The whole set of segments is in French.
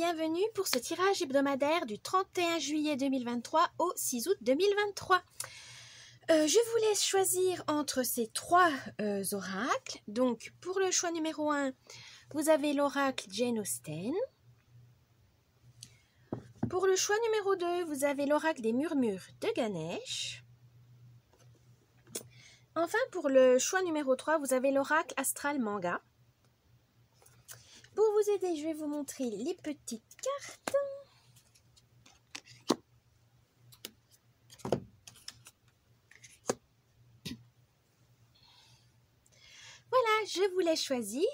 bienvenue pour ce tirage hebdomadaire du 31 juillet 2023 au 6 août 2023. Je vous laisse choisir entre ces trois oracles. Donc, pour le choix numéro 1, vous avez l'oracle Jane Austen. Pour le choix numéro 2, vous avez l'oracle des murmures de Ganesh. Enfin, pour le choix numéro 3, vous avez l'oracle astral Manga. Pour vous aider, je vais vous montrer les petites cartes. Voilà, je vous laisse choisir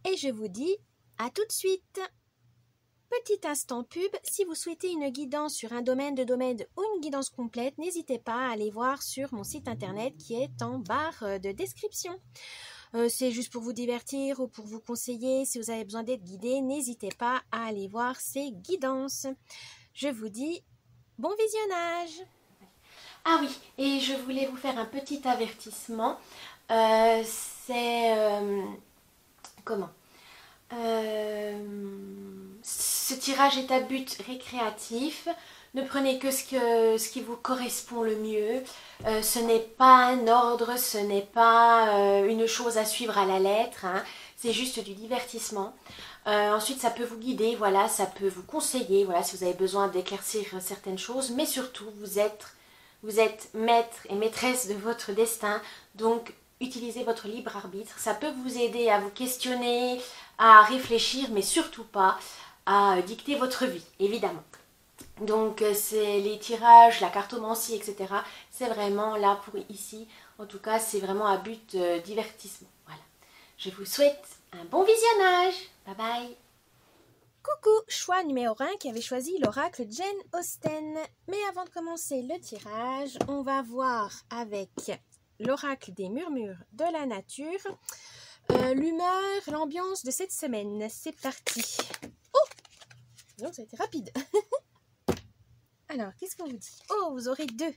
et je vous dis à tout de suite. Petit instant pub, si vous souhaitez une guidance sur un domaine ou une guidance complète, n'hésitez pas à aller voir sur mon site internet qui est en barre de description. C'est juste pour vous divertir ou pour vous conseiller. Si vous avez besoin d'être guidé, n'hésitez pas à aller voir ces guidances. Je vous dis bon visionnage. Ah oui, et je voulais vous faire un petit avertissement. Ce tirage est à but récréatif. Ne prenez que ce qui vous correspond le mieux. Ce n'est pas un ordre, ce n'est pas une chose à suivre à la lettre. Hein. C'est juste du divertissement. Ensuite, ça peut vous guider, voilà, ça peut vous conseiller, voilà, si vous avez besoin d'éclaircir certaines choses. Mais surtout, vous êtes maître et maîtresse de votre destin. Donc, utilisez votre libre arbitre. Ça peut vous aider à vous questionner, à réfléchir, mais surtout pas à dicter votre vie, évidemment. Donc c'est les tirages, la cartomancie, etc. C'est vraiment là pour ici. En tout cas, c'est vraiment à but divertissement. Voilà. Je vous souhaite un bon visionnage. Bye bye. Coucou, choix numéro 1 qui avait choisi l'oracle Jane Austen. Mais avant de commencer le tirage, on va voir avec l'oracle des murmures de la nature l'humeur, l'ambiance de cette semaine. C'est parti. Oh, non, ça a été rapide. Alors, qu'est-ce qu'on vous dit? Oh, vous aurez deux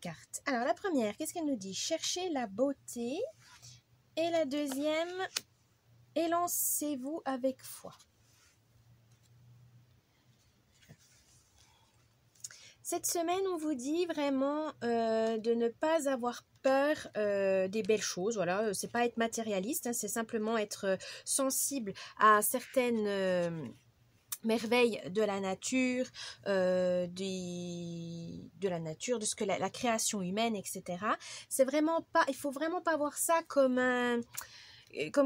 cartes. Alors, la première, qu'est-ce qu'elle nous dit? Cherchez la beauté. Et la deuxième, élancez-vous avec foi. Cette semaine, on vous dit vraiment de ne pas avoir peur des belles choses. Voilà, c'est pas être matérialiste, hein, c'est simplement être sensible à certaines merveilles de la nature, de ce que la création humaine, etc. C'est vraiment pas, il faut vraiment pas voir ça comme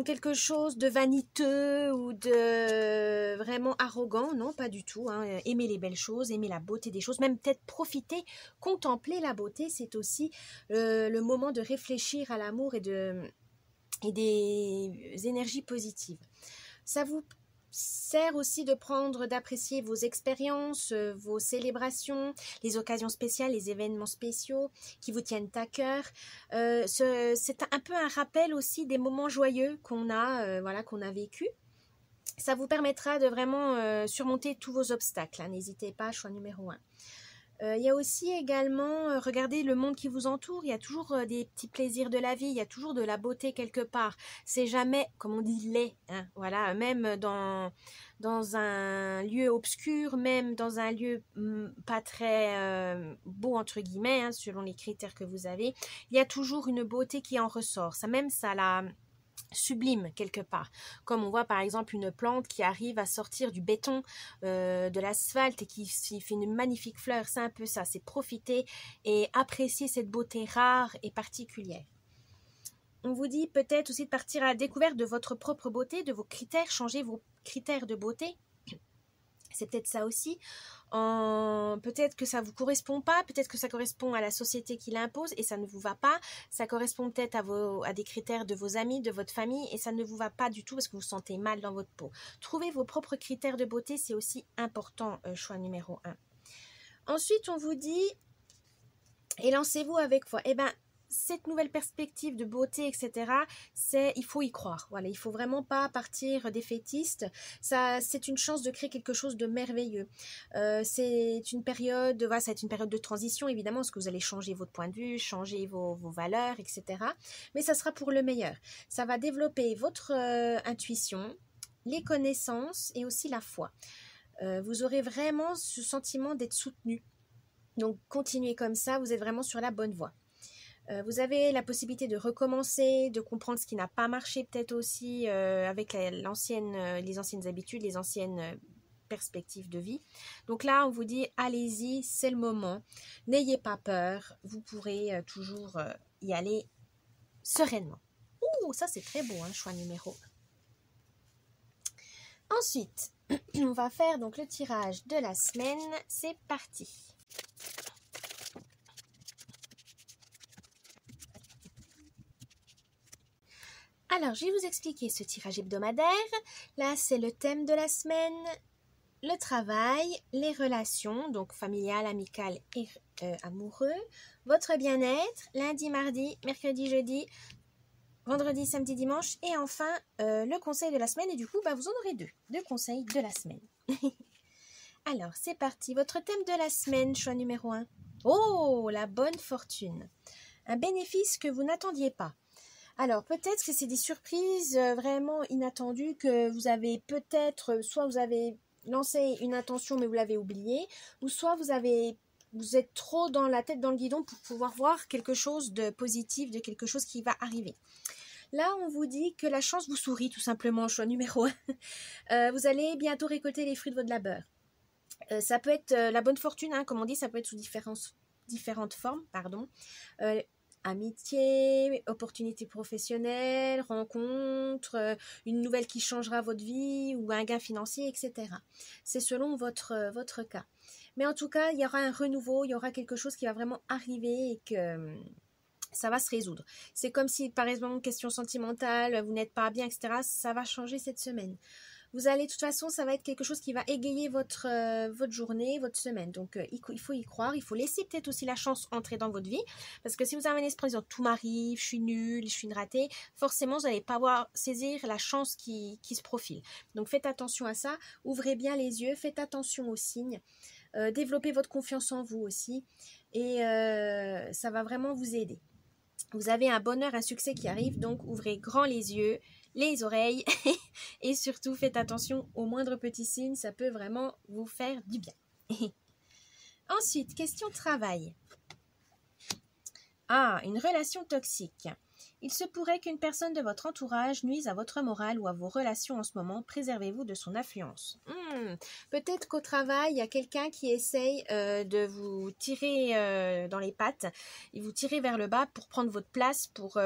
quelque chose de vaniteux ou de vraiment arrogant, non, pas du tout. Hein. Aimer les belles choses, aimer la beauté des choses, même peut-être profiter, contempler la beauté, c'est aussi le moment de réfléchir à l'amour et des énergies positives. Ça vous sert aussi d'apprécier vos expériences, vos célébrations, les occasions spéciales, les événements spéciaux qui vous tiennent à cœur. C'est un peu un rappel aussi des moments joyeux qu'on a vécu. Ça vous permettra de vraiment surmonter tous vos obstacles. Hein. N'hésitez pas, choix numéro 1. Il y a aussi également, regardez le monde qui vous entoure, il y a toujours des petits plaisirs de la vie, il y a toujours de la beauté quelque part. C'est jamais, comme on dit, laid. Hein, voilà, même dans un lieu obscur, même dans un lieu pas très beau, entre guillemets, hein, selon les critères que vous avez, il y a toujours une beauté qui en ressort. Ça la sublime quelque part, comme on voit par exemple une plante qui arrive à sortir du béton, de l'asphalte et qui fait une magnifique fleur. C'est un peu ça, c'est profiter et apprécier cette beauté rare et particulière. On vous dit peut-être aussi de partir à la découverte de votre propre beauté, de vos critères, changer vos critères de beauté. C'est peut-être ça aussi. Peut-être que ça ne vous correspond pas, peut-être que ça correspond à la société qui l'impose et ça ne vous va pas. Ça correspond peut-être à des critères de vos amis, de votre famille et ça ne vous va pas du tout parce que vous vous sentez mal dans votre peau. Trouvez vos propres critères de beauté, c'est aussi important, choix numéro 1. Ensuite, on vous dit, et lancez-vous avec foi. Eh bien, cette nouvelle perspective de beauté, etc., il faut y croire. Voilà, il faut vraiment pas partir défaitiste. C'est une chance de créer quelque chose de merveilleux. C'est une période de transition, évidemment, parce que vous allez changer votre point de vue, changer vos valeurs, etc. Mais ça sera pour le meilleur. Ça va développer votre intuition, les connaissances et aussi la foi. Vous aurez vraiment ce sentiment d'être soutenu. Donc, continuez comme ça, vous êtes vraiment sur la bonne voie. Vous avez la possibilité de recommencer, de comprendre ce qui n'a pas marché peut-être aussi avec les anciennes habitudes, les anciennes perspectives de vie. Donc là, on vous dit, allez-y, c'est le moment. N'ayez pas peur, vous pourrez toujours y aller sereinement. Ouh, ça c'est très beau, hein, choix numéro 1. Ensuite, on va faire donc le tirage de la semaine. C'est parti. Alors, je vais vous expliquer ce tirage hebdomadaire. Là, c'est le thème de la semaine, le travail, les relations, donc familiales, amicales et amoureux, votre bien-être, lundi, mardi, mercredi, jeudi, vendredi, samedi, dimanche, et enfin, le conseil de la semaine. Et du coup, vous en aurez deux conseils de la semaine. Alors, c'est parti. Votre thème de la semaine, choix numéro 1. Oh, la bonne fortune. Un bénéfice que vous n'attendiez pas. Alors, peut-être que c'est des surprises vraiment inattendues que vous avez peut-être, soit vous avez lancé une intention mais vous l'avez oubliée, ou soit vous êtes trop dans la tête dans le guidon pour pouvoir voir quelque chose de positif, de quelque chose qui va arriver. Là, on vous dit que la chance vous sourit tout simplement, choix numéro 1. Vous allez bientôt récolter les fruits de votre labeur. Ça peut être la bonne fortune, hein, comme on dit, ça peut être sous différentes formes, pardon. Amitié, opportunité professionnelle, rencontre, une nouvelle qui changera votre vie ou un gain financier, etc. C'est selon votre cas. Mais en tout cas, il y aura un renouveau, il y aura quelque chose qui va vraiment arriver et que ça va se résoudre. C'est comme si, par exemple, question sentimentale, vous n'êtes pas bien, etc. Ça va changer cette semaine. Vous allez, de toute façon, ça va être quelque chose qui va égayer votre journée, votre semaine. Donc, il faut y croire. Il faut laisser peut-être aussi la chance entrer dans votre vie. Parce que si vous avez un esprit disant « tout m'arrive, je suis nulle, je suis une ratée », forcément, vous n'allez pas saisir la chance qui se profile. Donc, faites attention à ça. Ouvrez bien les yeux. Faites attention aux signes. Développez votre confiance en vous aussi. Et ça va vraiment vous aider. Vous avez un bonheur, un succès qui arrive. Donc, ouvrez grand les yeux, les oreilles et surtout faites attention aux moindres petits signes, ça peut vraiment vous faire du bien. Ensuite, question travail. Ah, une relation toxique. Il se pourrait qu'une personne de votre entourage nuise à votre morale ou à vos relations en ce moment. Préservez-vous de son influence. Peut-être qu'au travail, il y a quelqu'un qui essaye de vous tirer dans les pattes et vous tirer vers le bas pour prendre votre place, pour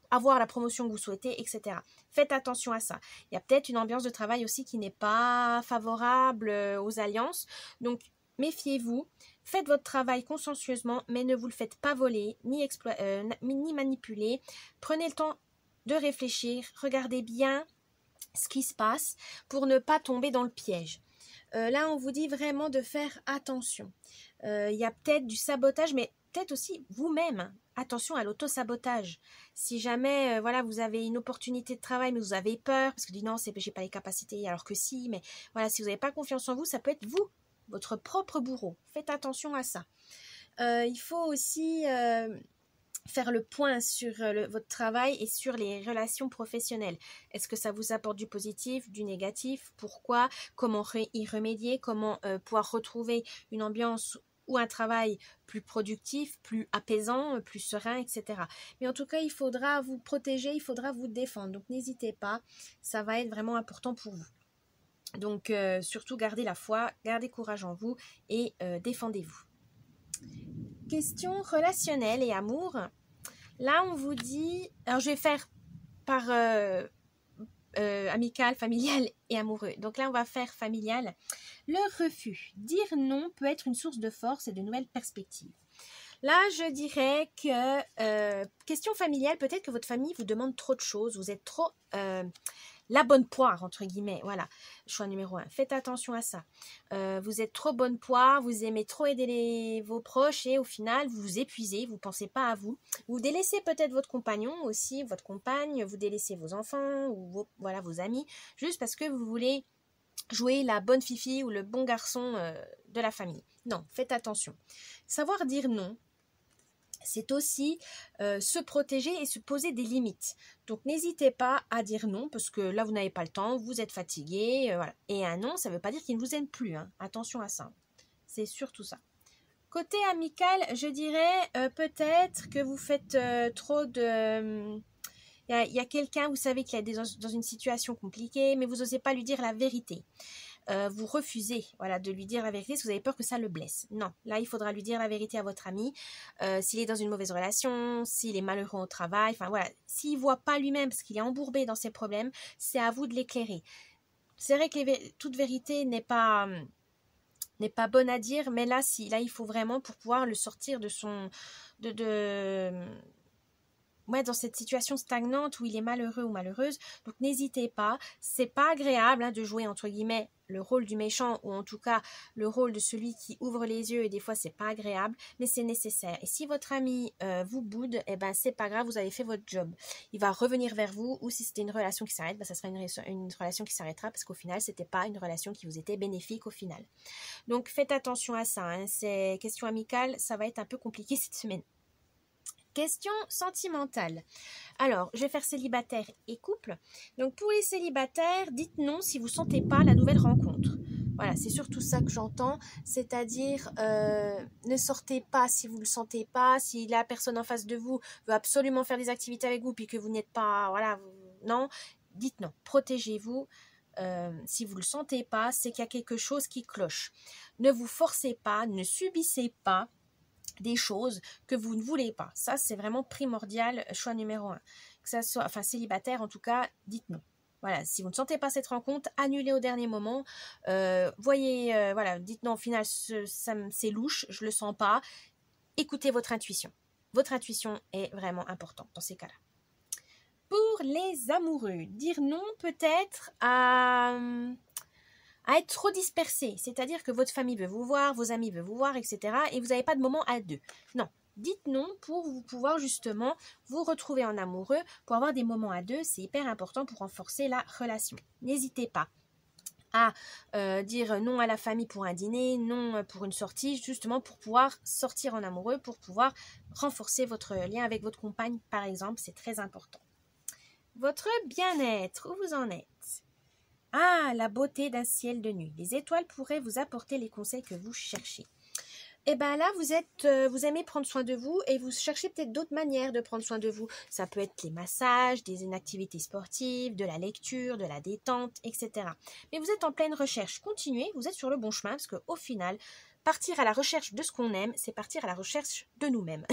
avoir la promotion que vous souhaitez, etc. Faites attention à ça. Il y a peut-être une ambiance de travail aussi qui n'est pas favorable aux alliances. Donc, méfiez-vous. Faites votre travail consciencieusement, mais ne vous le faites pas voler, ni manipuler. Prenez le temps de réfléchir. Regardez bien ce qui se passe pour ne pas tomber dans le piège. Là, on vous dit vraiment de faire attention. Il y a peut-être du sabotage, mais peut-être aussi vous-même. Attention à l'auto-sabotage. Si jamais vous avez une opportunité de travail, mais vous avez peur, parce que vous dites non, j'ai pas les capacités, alors que si, mais voilà, si vous n'avez pas confiance en vous, ça peut être vous, votre propre bourreau. Faites attention à ça. Il faut aussi faire le point sur votre travail et sur les relations professionnelles. Est-ce que ça vous apporte du positif, du négatif? Pourquoi? Comment y remédier? Comment pouvoir retrouver une ambiance ou un travail plus productif, plus apaisant, plus serein, etc. Mais en tout cas, il faudra vous protéger, il faudra vous défendre. Donc, n'hésitez pas, ça va être vraiment important pour vous. Donc, surtout, gardez la foi, gardez courage en vous et défendez-vous. Question relationnelle et amour. Là, on vous dit... Alors, je vais faire par amical, familial et amoureux. Donc là, on va faire familial. Le refus. Dire non peut être une source de force et de nouvelles perspectives. Là, je dirais que, question familiale, peut-être que votre famille vous demande trop de choses. Vous êtes trop... la bonne poire, entre guillemets, voilà, choix numéro 1. Faites attention à ça. Vous êtes trop bonne poire, vous aimez trop aider vos proches et au final, vous vous épuisez, vous ne pensez pas à vous. Vous délaissez peut-être votre compagnon aussi, votre compagne, vous délaissez vos enfants ou vos amis, juste parce que vous voulez jouer la bonne fifi ou le bon garçon de la famille. Non, faites attention. Savoir dire non, c'est aussi se protéger et se poser des limites. Donc n'hésitez pas à dire non, parce que là vous n'avez pas le temps, vous êtes fatigué, voilà. Et un non, ça ne veut pas dire qu'il ne vous aime plus, hein. Attention à ça. C'est surtout ça. Côté amical, je dirais peut-être que vous faites trop de... Il y a quelqu'un, vous savez, qui est dans une situation compliquée, mais vous n'osez pas lui dire la vérité. Vous refusez, voilà, de lui dire la vérité parce que vous avez peur que ça le blesse. Non, là, il faudra lui dire la vérité à votre ami. S'il est dans une mauvaise relation, s'il est malheureux au travail, enfin voilà, s'il ne voit pas lui-même parce qu'il est embourbé dans ses problèmes, c'est à vous de l'éclairer. C'est vrai que toute vérité n'est pas bonne à dire, mais là, il faut vraiment, pour pouvoir le sortir de son... Ouais, dans cette situation stagnante où il est malheureux ou malheureuse. Donc n'hésitez pas, c'est pas agréable, hein, de jouer entre guillemets le rôle du méchant, ou en tout cas le rôle de celui qui ouvre les yeux, et des fois c'est pas agréable, mais c'est nécessaire. Et si votre ami vous boude, eh ben c'est pas grave, vous avez fait votre job. Il va revenir vers vous, ou si c'était une relation qui s'arrête, ben, ça sera une relation qui s'arrêtera, parce qu'au final c'était pas une relation qui vous était bénéfique au final. Donc faites attention à ça, hein. Ces questions amicales, ça va être un peu compliqué cette semaine. Question sentimentale. Alors, je vais faire célibataire et couple. Donc, pour les célibataires, dites non si vous ne sentez pas la nouvelle rencontre. Voilà, c'est surtout ça que j'entends. C'est-à-dire, ne sortez pas si vous ne le sentez pas. Si la personne en face de vous veut absolument faire des activités avec vous, puis que vous n'êtes pas... Voilà, non. Dites non. Protégez-vous. Si vous ne le sentez pas, c'est qu'il y a quelque chose qui cloche. Ne vous forcez pas, ne subissez pas des choses que vous ne voulez pas. Ça, c'est vraiment primordial, choix numéro 1. Que ça soit, enfin, célibataire, en tout cas, dites non. Voilà, si vous ne sentez pas cette rencontre, annulez au dernier moment. Voyez, voilà, dites non, au final, c'est louche, je le sens pas. Écoutez votre intuition. Votre intuition est vraiment importante dans ces cas-là. Pour les amoureux, dire non peut-être à être trop dispersé, c'est-à-dire que votre famille veut vous voir, vos amis veulent vous voir, etc. et vous n'avez pas de moment à deux. Non, dites non pour vous pouvoir justement vous retrouver en amoureux, pour avoir des moments à deux, c'est hyper important pour renforcer la relation. N'hésitez pas à dire non à la famille pour un dîner, non pour une sortie, justement pour pouvoir sortir en amoureux, pour pouvoir renforcer votre lien avec votre compagne, par exemple, c'est très important. Votre bien-être, où vous en êtes ? Ah, la beauté d'un ciel de nuit. Les étoiles pourraient vous apporter les conseils que vous cherchez. Et bien là, vous aimez prendre soin de vous et vous cherchez peut-être d'autres manières de prendre soin de vous. Ça peut être les massages, une activité sportive, de la lecture, de la détente, etc. Mais vous êtes en pleine recherche. Continuez, vous êtes sur le bon chemin parce qu'au final, partir à la recherche de ce qu'on aime, c'est partir à la recherche de nous-mêmes.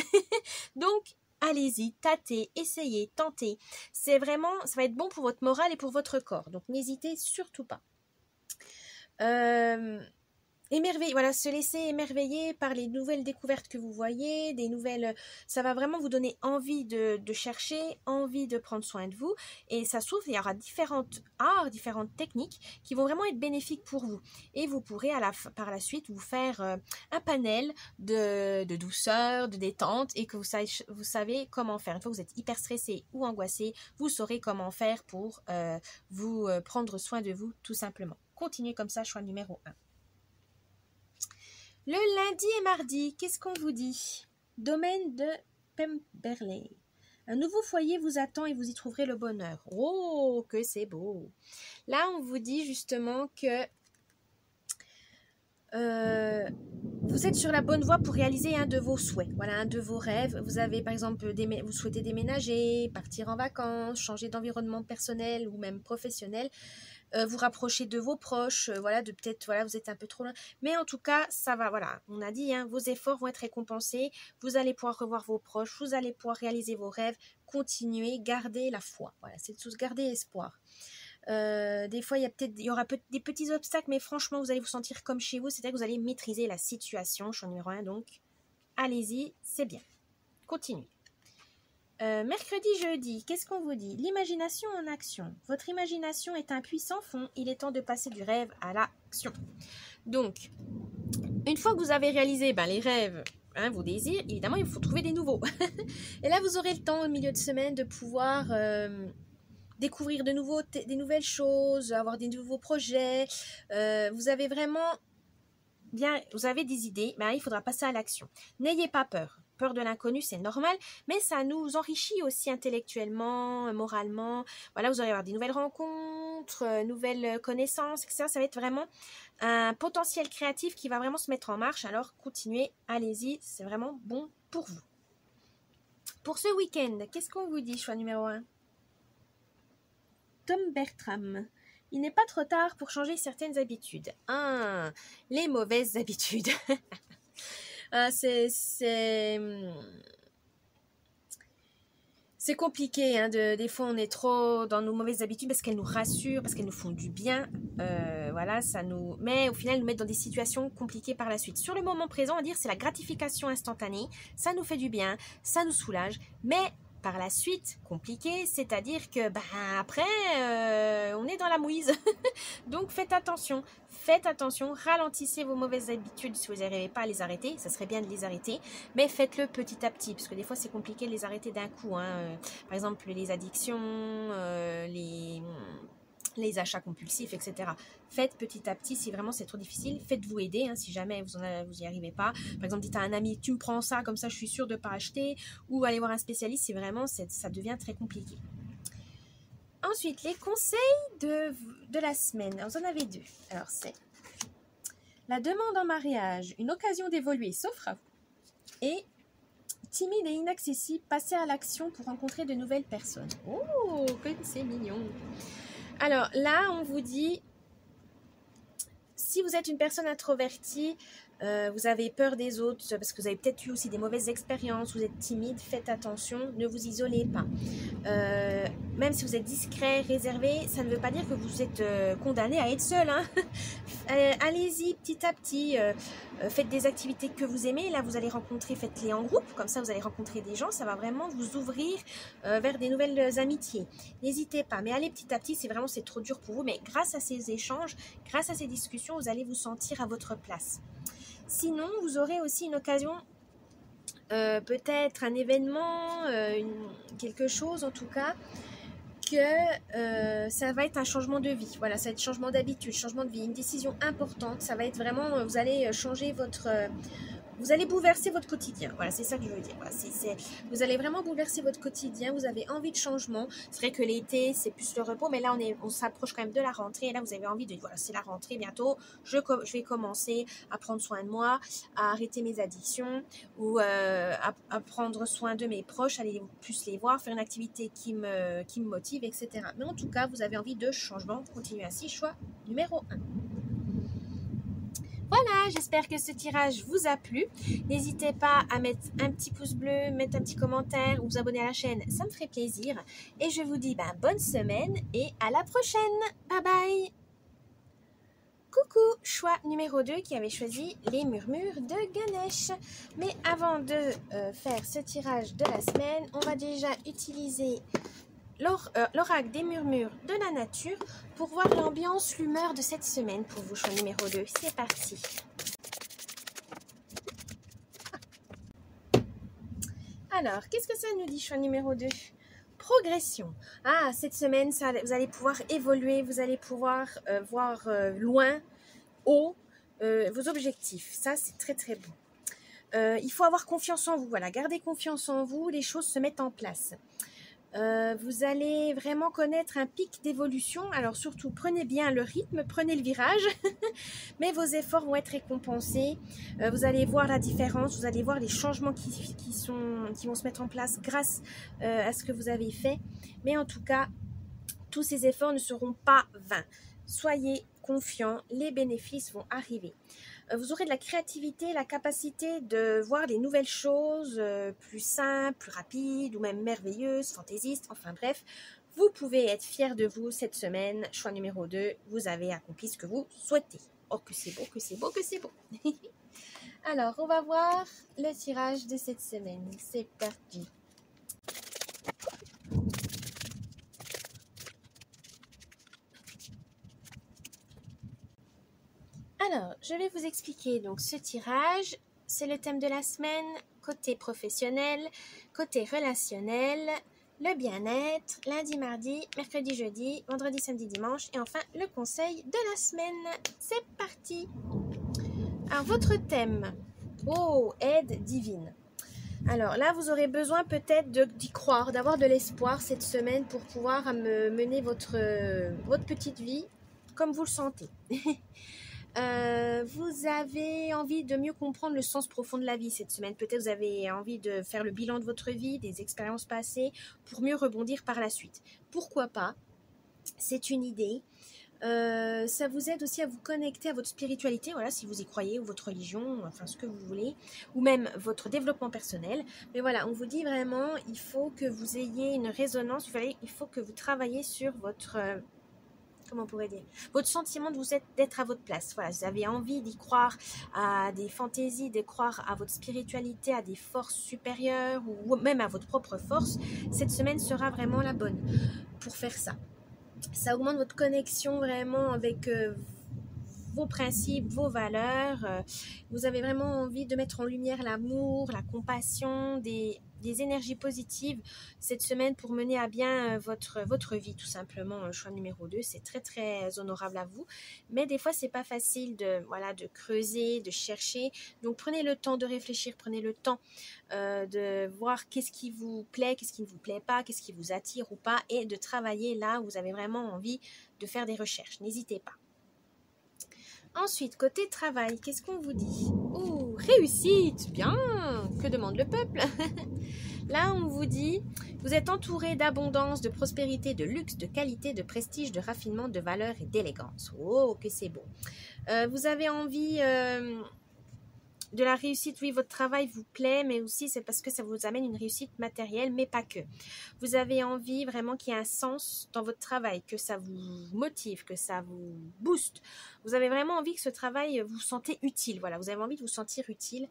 Donc, allez-y, tâtez, essayez, tentez. C'est vraiment, ça va être bon pour votre morale et pour votre corps. Donc n'hésitez surtout pas. Voilà, se laisser émerveiller par les nouvelles découvertes que vous voyez, ça va vraiment vous donner envie de chercher, envie de prendre soin de vous, et ça s'ouvre, il y aura différentes différentes techniques qui vont vraiment être bénéfiques pour vous, et vous pourrez par la suite vous faire un panel de douceur, de détente, et que vous savez comment faire. Une fois que vous êtes hyper stressé ou angoissé, vous saurez comment faire pour vous prendre soin de vous tout simplement. Continuez comme ça, choix numéro 1. Le lundi et mardi, qu'est-ce qu'on vous dit ? Domaine de Pemberley. Un nouveau foyer vous attend et vous y trouverez le bonheur. Oh, que c'est beau! Là, on vous dit justement que vous êtes sur la bonne voie pour réaliser un de vos souhaits, voilà, un de vos rêves. Vous avez par exemple, vous souhaitez déménager, partir en vacances, changer d'environnement personnel ou même professionnel. Vous rapprocher de vos proches, voilà, de peut-être, voilà, vous êtes un peu trop loin, mais en tout cas, ça va, voilà, on a dit, hein, vos efforts vont être récompensés, vous allez pouvoir revoir vos proches, vous allez pouvoir réaliser vos rêves, continuez, gardez la foi, voilà, c'est tout, garder espoir. Des fois, il y aura des petits obstacles, mais franchement, vous allez vous sentir comme chez vous, c'est-à-dire que vous allez maîtriser la situation, choix numéro 1, donc, allez-y, c'est bien, continuez. Mercredi, jeudi, qu'est-ce qu'on vous dit ? L'imagination en action. Votre imagination est un puissant fond. Il est temps de passer du rêve à l'action. Donc, une fois que vous avez réalisé les rêves, hein, vos désirs, évidemment, il faut trouver des nouveaux. Et là, vous aurez le temps au milieu de semaine de pouvoir découvrir des nouvelles choses, avoir des nouveaux projets. Vous avez vraiment... vous avez des idées, mais il faudra passer à l'action. N'ayez pas peur. peur de l'inconnu, c'est normal, mais ça nous enrichit aussi intellectuellement, moralement. Voilà, vous allez avoir des nouvelles rencontres, nouvelles connaissances, etc. Ça va être vraiment un potentiel créatif qui va vraiment se mettre en marche. Alors, continuez, allez-y, c'est vraiment bon pour vous. Pour ce week-end, qu'est-ce qu'on vous dit, choix numéro 1? Tom Bertram. Il n'est pas trop tard pour changer certaines habitudes. Les mauvaises habitudes. C'est compliqué, hein, des fois on est trop dans nos mauvaises habitudes parce qu'elles nous rassurent, parce qu'elles nous font du bien, voilà, mais au final nous mettent dans des situations compliquées par la suite. Sur le moment présent, on va dire c'est la gratification instantanée, ça nous fait du bien, ça nous soulage, mais par la suite, compliqué, c'est-à-dire que après, on est dans la mouise. Donc faites attention, ralentissez vos mauvaises habitudes si vous n'arrivez pas à les arrêter, ça serait bien de les arrêter, mais faites-le petit à petit, parce que des fois c'est compliqué de les arrêter d'un coup, hein. Par exemple les addictions, les achats compulsifs, etc. Faites petit à petit, si vraiment c'est trop difficile, faites-vous aider, hein, si jamais vous n'y arrivez pas. Par exemple, dites à un ami, tu me prends ça, comme ça je suis sûre de ne pas acheter, ou allez voir un spécialiste si vraiment ça devient très compliqué. Ensuite, les conseils de la semaine. Alors, vous en avez 2. Alors, c'est la demande en mariage, une occasion d'évoluer, s'offre à vous. Et timide et inaccessible, passer à l'action pour rencontrer de nouvelles personnes. Oh, que c'est mignon. Alors là, on vous dit, si vous êtes une personne introvertie, vous avez peur des autres, parce que vous avez peut-être eu aussi des mauvaises expériences, vous êtes timide, faites attention, ne vous isolez pas. Même si vous êtes discret, réservé, ça ne veut pas dire que vous êtes condamné à être seul, hein. Allez-y petit à petit, faites des activités que vous aimez, là vous allez rencontrer, faites-les en groupe, comme ça vous allez rencontrer des gens, ça va vraiment vous ouvrir vers des nouvelles amitiés. N'hésitez pas, mais allez petit à petit, c'est trop dur pour vous, mais grâce à ces échanges, grâce à ces discussions, vous allez vous sentir à votre place. Sinon, vous aurez aussi une occasion, peut-être un événement, quelque chose en tout cas, que ça va être un changement de vie. Voilà, ça va être changement d'habitude, changement de vie, une décision importante. Ça va être vraiment, vous allez changer vous allez bouleverser votre quotidien. Voilà, c'est ça que je veux dire. Voilà, vous allez vraiment bouleverser votre quotidien. Vous avez envie de changement. C'est vrai que l'été, c'est plus le repos, mais là, on s'approche quand même de la rentrée. Et là, vous avez envie de, voilà, c'est la rentrée bientôt. Je vais commencer à prendre soin de moi, à arrêter mes addictions ou à prendre soin de mes proches, aller plus les voir, faire une activité qui me motive, etc. Mais en tout cas, vous avez envie de changement. Continuez ainsi. Choix numéro 1. Voilà, j'espère que ce tirage vous a plu. N'hésitez pas à mettre un petit pouce bleu, mettre un petit commentaire ou vous abonner à la chaîne, ça me ferait plaisir. Et je vous dis bonne semaine et à la prochaine. Bye bye. Coucou, choix numéro 2 qui avait choisi les murmures de Ganesh. Mais avant de faire ce tirage de la semaine, on va déjà utiliser l'oracle des murmures de la nature pour voir l'ambiance, l'humeur de cette semaine pour vous, choix numéro 2. C'est parti. Alors, qu'est-ce que ça nous dit, choix numéro 2? Progression. Cette semaine, vous allez pouvoir évoluer, vous allez pouvoir voir loin, haut, vos objectifs. Ça, c'est très très bon. Il faut avoir confiance en vous. Voilà, gardez confiance en vous, les choses se mettent en place. Vous allez vraiment connaître un pic d'évolution. Alors surtout, prenez bien le rythme, prenez le virage, mais vos efforts vont être récompensés. Vous allez voir la différence, vous allez voir les changements qui vont se mettre en place grâce à ce que vous avez fait. Mais en tout cas, tous ces efforts ne seront pas vains. Soyez confiants, les bénéfices vont arriver. Vous aurez de la créativité, la capacité de voir des nouvelles choses plus simples, plus rapides ou même merveilleuses, fantaisistes, enfin bref. Vous pouvez être fiers de vous cette semaine. Choix numéro 2, vous avez accompli ce que vous souhaitez. Oh, que c'est beau, que c'est beau, que c'est beau. Alors, on va voir le tirage de cette semaine. C'est parti. Alors, je vais vous expliquer donc ce tirage. C'est le thème de la semaine, côté professionnel, côté relationnel, le bien-être, lundi, mardi, mercredi, jeudi, vendredi, samedi, dimanche et enfin le conseil de la semaine. C'est parti. Alors, votre thème, aide divine. Alors là, vous aurez besoin peut-être d'y croire, d'avoir de l'espoir cette semaine pour pouvoir mener votre petite vie comme vous le sentez. Vous avez envie de mieux comprendre le sens profond de la vie cette semaine. Peut-être vous avez envie de faire le bilan de votre vie, des expériences passées, pour mieux rebondir par la suite. Pourquoi pas? C'est une idée. Ça vous aide aussi à vous connecter à votre spiritualité, voilà, si vous y croyez, ou votre religion, enfin ce que vous voulez, ou même votre développement personnel. Mais voilà, on vous dit vraiment, il faut que vous ayez une résonance, il faut que vous travaillez sur votre... comment on pourrait dire, votre sentiment d'être à votre place. Voilà, vous avez envie d'y croire à des fantaisies, de croire à votre spiritualité, à des forces supérieures ou même à votre propre force. Cette semaine sera vraiment la bonne pour faire ça. Ça augmente votre connexion vraiment avec vos principes, vos valeurs. Vous avez vraiment envie de mettre en lumière l'amour, la compassion, des énergies positives cette semaine pour mener à bien votre vie, tout simplement. Choix numéro 2, c'est très très honorable à vous. Mais des fois, c'est pas facile de creuser, de chercher. Donc prenez le temps de réfléchir, prenez le temps de voir qu'est-ce qui vous plaît, qu'est-ce qui ne vous plaît pas, qu'est-ce qui vous attire ou pas, et de travailler là où vous avez vraiment envie de faire des recherches. N'hésitez pas. Ensuite, côté travail, qu'est-ce qu'on vous dit? Oh, réussite, bien, que demande le peuple? Là, on vous dit, vous êtes entouré d'abondance, de prospérité, de luxe, de qualité, de prestige, de raffinement, de valeur et d'élégance. Oh, que c'est beau. Vous avez envie de la réussite, oui, votre travail vous plaît, mais aussi c'est parce que ça vous amène une réussite matérielle, mais pas que. Vous avez envie vraiment qu'il y ait un sens dans votre travail, que ça vous motive, que ça vous booste. Vous avez vraiment envie que ce travail vous sentez utile. Voilà, vous avez envie de vous sentir utile.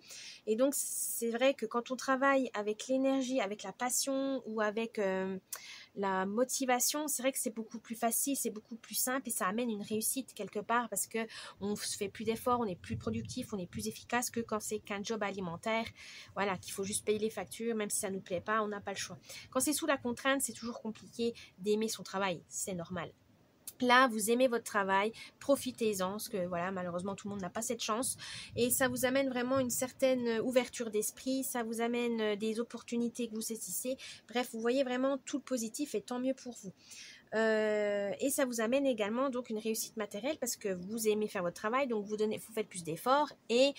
Et donc, c'est vrai que quand on travaille avec l'énergie, avec la passion ou avec la motivation, c'est vrai que c'est beaucoup plus facile, c'est beaucoup plus simple et ça amène une réussite quelque part parce que on se fait plus d'efforts, on est plus productif, on est plus efficace que quand c'est qu'un job alimentaire, voilà, qu'il faut juste payer les factures, même si ça nous plaît pas, on n'a pas le choix. Quand c'est sous la contrainte, c'est toujours compliqué d'aimer son travail, c'est normal. Là, vous aimez votre travail, profitez-en, parce que voilà, malheureusement, tout le monde n'a pas cette chance. Et ça vous amène vraiment une certaine ouverture d'esprit, ça vous amène des opportunités que vous saisissez. Bref, vous voyez vraiment tout le positif et tant mieux pour vous. Et ça vous amène également donc une réussite matérielle parce que vous aimez faire votre travail, donc vous faites plus d'efforts et